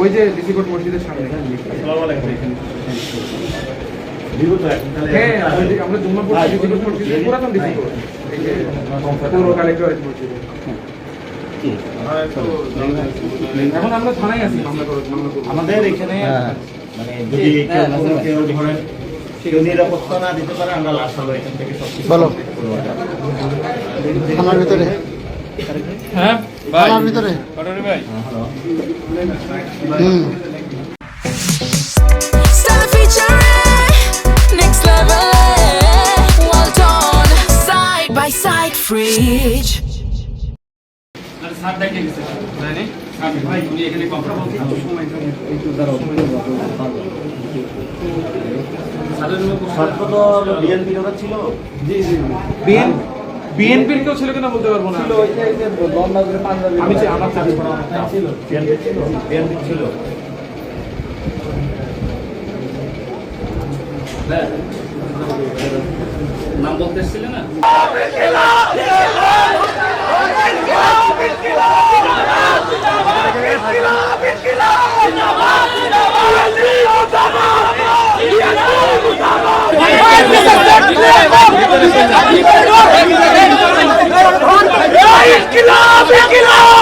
ওই যে DC court মসজিদের সামনে। হ্যাঁ আমরা জুম্মা পড়ছি ডিসি কোর্ট মসজিদে, পুরাতন ডিসি কোর্ট, এই যে পুরো কালেক্টরেট মসজিদে। এখন আমরা থানায় আছি, মামলা করব। আমাদের এখানে মানে যদি কেউ ধরেন কেউ নিরাপত্তা না দিতে পারে, আমরা লাশ হলো এখান থেকে সব বলো থানার ভিতরে, হ্যাঁ ভাই থানার ভিতরে কটরি ভাই। Start featuring next level. Well done, side by side, fridge. Sir দেখে গেছে জানি স্যার ভাই উনি এখানে কথা বলতে সময় একটু দাঁড়াও। ছাত্র তো বিএনপি ওরা ছিল। জি জি বিএনপির কেউ ছিল কিনা বলতে পারবো না। আমি আমার চাকরি করা ছিল বিএনপি ছিল। নাম বলতে এসেছিলে না? Kill!